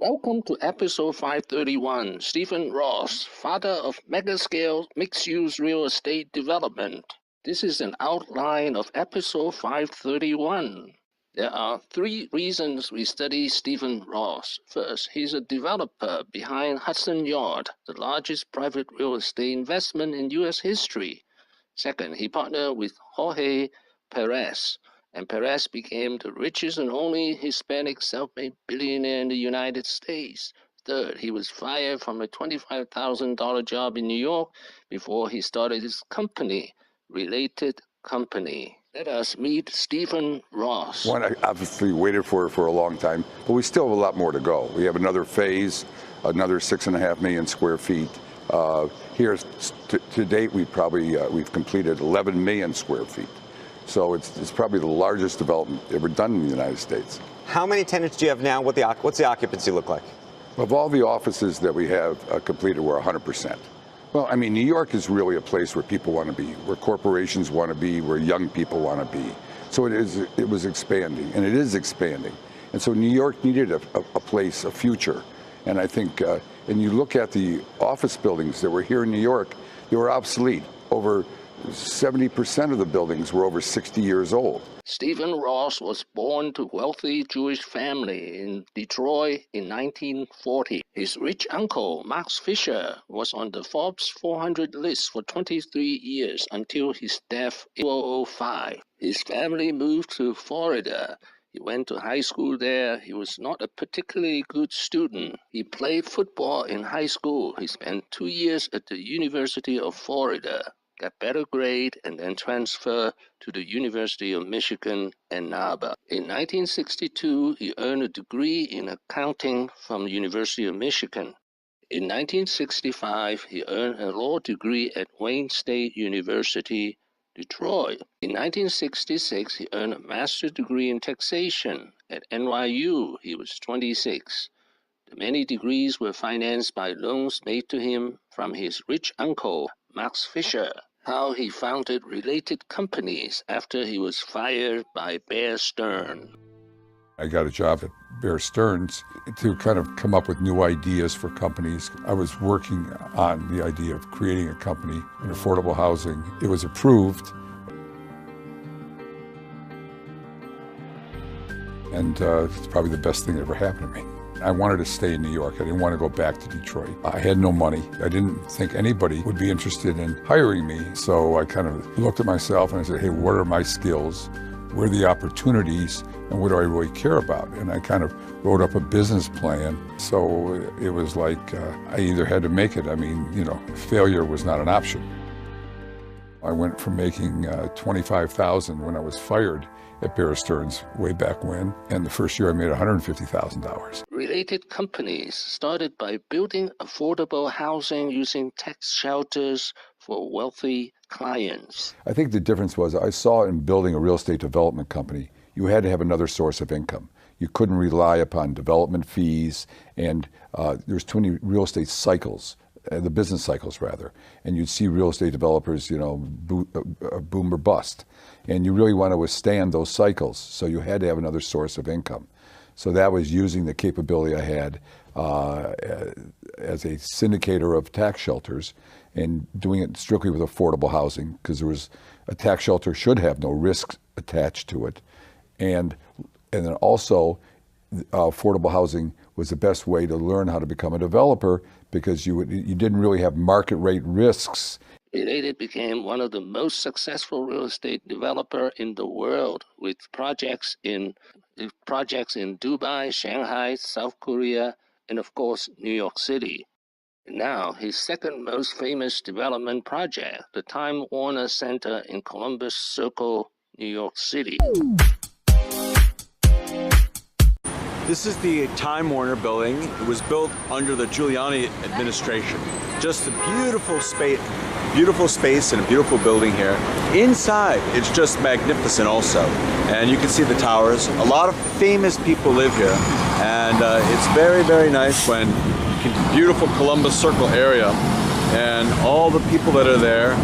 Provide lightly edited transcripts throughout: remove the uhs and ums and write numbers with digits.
Welcome to episode 531. StephenRoss, father of mega-scale mixed-use real estate development. This is an outline of episode 531. There are 3 reasons we study StephenRoss. First, he's a developer behind Hudson Yards, the largest private real estate investment in U.S. history. Second, he partnered with Jorge Perez, and Perez became the richest and only Hispanic self-made billionaire in the United States. Third, he was fired from a $25,000 job in New York before he started his company, Related Company. Let us meet StephenRoss. One I obviously waited for a long time, but we still have a lot more to go. We have another phase, another 6.5 million square feet. Here to date, we've completed 11 million square feet. So it's probably the largest development ever done in the United States. How many tenants do you have now? What's the occupancy look like? Of all the offices that we have completed, we're 100%. Well, I mean, New York is really a place where people want to be, where corporations want to be, where young people want to be. So it was expanding, and it is expanding. And so New York needed a place, a future. And I think, and you look at the office buildings that were here in New York, they were obsolete. Over 70% of the buildings were over 60 years old. StephenRoss was born to a wealthy Jewish family in Detroit in 1940. His rich uncle, Max Fisher, was on the Forbes 400 list for 23 years until his death in 2005. His family moved to Florida. He went to high school there. He was not a particularly good student. He played football in high school. He spent 2 years at the University of Florida, got better grade, and then transferred to the University of Michigan, Ann Arbor. In 1962, he earned a degree in accounting from the University of Michigan. In 1965, he earned a law degree at Wayne State University, Detroit. In 1966, he earned a master's degree in taxation at NYU. He was 26. The many degrees were financed by loans made to him from his rich uncle, Max Fisher. How he founded related companies after he was fired by Bear Stearns. I got a job at Bear Stearns to kind of come up with new ideas for companies. I was working on the idea of creating a company in affordable housing. It was approved. And it's probably the best thing that ever happened to me. I wanted to stay in New York. I didn't want to go back to Detroit. I had no money. I didn't think anybody would be interested in hiring me. So I kind of looked at myself and I said, hey, what are my skills? Where are the opportunities? And what do I really care about? And I kind of wrote up a business plan. So it was like I either had to make it. I mean, you know, failure was not an option. I went from making $25,000 when I was fired at Bear Stearns way back when, and the first year I made $150,000. Related companies started by building affordable housing using tax shelters for wealthy clients. I think the difference was I saw in building a real estate development company, you had to have another source of income. You couldn't rely upon development fees, and there's too many real estate cycles. The business cycles rather, and you'd see real estate developers, you know, boom or bust, and you really want to withstand those cycles, so you had to have another source of income. So that was using the capability I had as a syndicator of tax shelters and doing it strictly with affordable housing, because there was a tax shelter should have no risk attached to it, and then also affordable housing was the best way to learn how to become a developer, because you didn't really have market rate risks. Related became one of the most successful real estate developer in the world, with projects in Dubai, Shanghai, South Korea, and of course New York City. Now his second most famous development project, the Time Warner Center in Columbus Circle, New York City. This is the Time Warner building. It was built under the Giuliani administration. Just a beautiful space and a beautiful building here. Inside, it's just magnificent also. And you can see the towers. A lot of famous people live here. And it's very, very nice when beautiful Columbus Circle area and all the people that are there.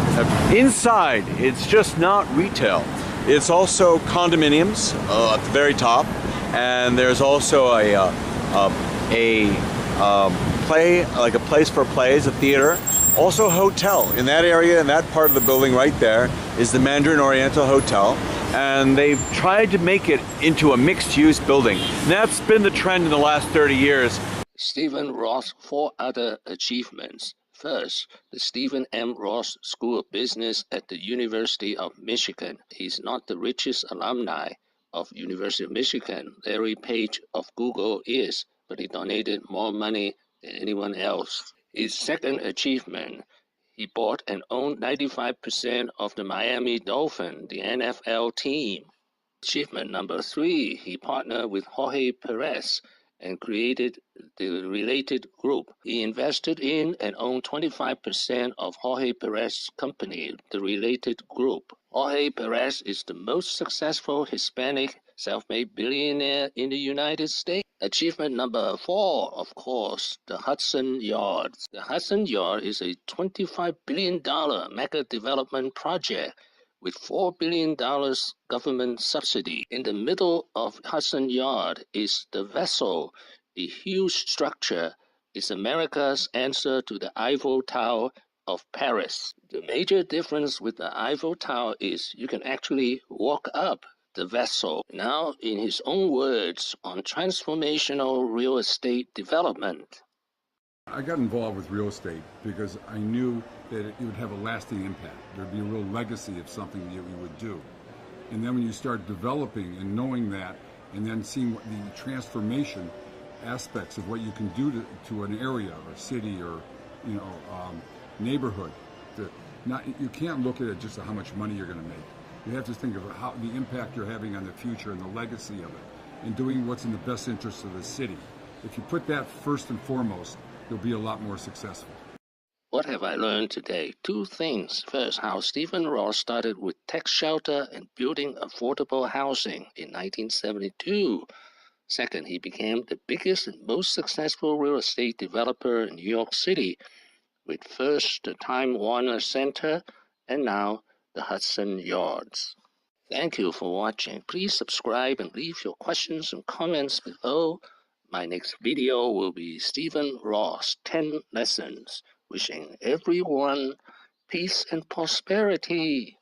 Inside, it's just not retail. It's also condominiums at the very top. And there's also a a play, like a place for plays, a theater, also a hotel. In that area, in that part of the building right there, is the Mandarin Oriental Hotel. And they've tried to make it into a mixed-use building. And that's been the trend in the last 30 years. Stephen Ross' 4 other achievements. First, the Stephen M. Ross School of Business at the University of Michigan. He's not the richest alumni of University of Michigan. Larry Page of Google is, but he donated more money than anyone else. His second achievement, he bought and owned 95% of the Miami Dolphins, the NFL team. Achievement number 3, he partnered with Jorge Perez and created the Related Group. He invested in and owned 25% of Jorge Perez's company, the Related Group. Jorge Perez is the most successful Hispanic self-made billionaire in the United States. Achievement number 4, of course, the Hudson Yards. The Hudson Yards is a $25 billion mega development project with $4 billion government subsidy. In the middle of Hudson Yard is the Vessel. The huge structure is America's answer to the Eiffel Tower of Paris. The major difference with the Eiffel Tower is you can actually walk up the Vessel. Now, in his own words on transformational real estate development. I got involved with real estate because I knew that it would have a lasting impact. There'd be a real legacy of something that we would do. And then when you start developing and knowing that, and then seeing what the transformation aspects of what you can do to an area or city or neighborhood, you can't look at it just how much money you're going to make. You have to think of how the impact you're having on the future and the legacy of it, and doing what's in the best interest of the city. If you put that first and foremost, you'll be a lot more successful. What have I learned today? 2 things. First, how Stephen Ross started with tax shelter and building affordable housing in 1972. Second, he became the biggest and most successful real estate developer in New York City, with first the Time Warner Center and now the Hudson Yards. Thank you for watching. Please subscribe and leave your questions and comments below. My next video will be Stephen Ross, 10 lessons. Wishing everyone peace and prosperity.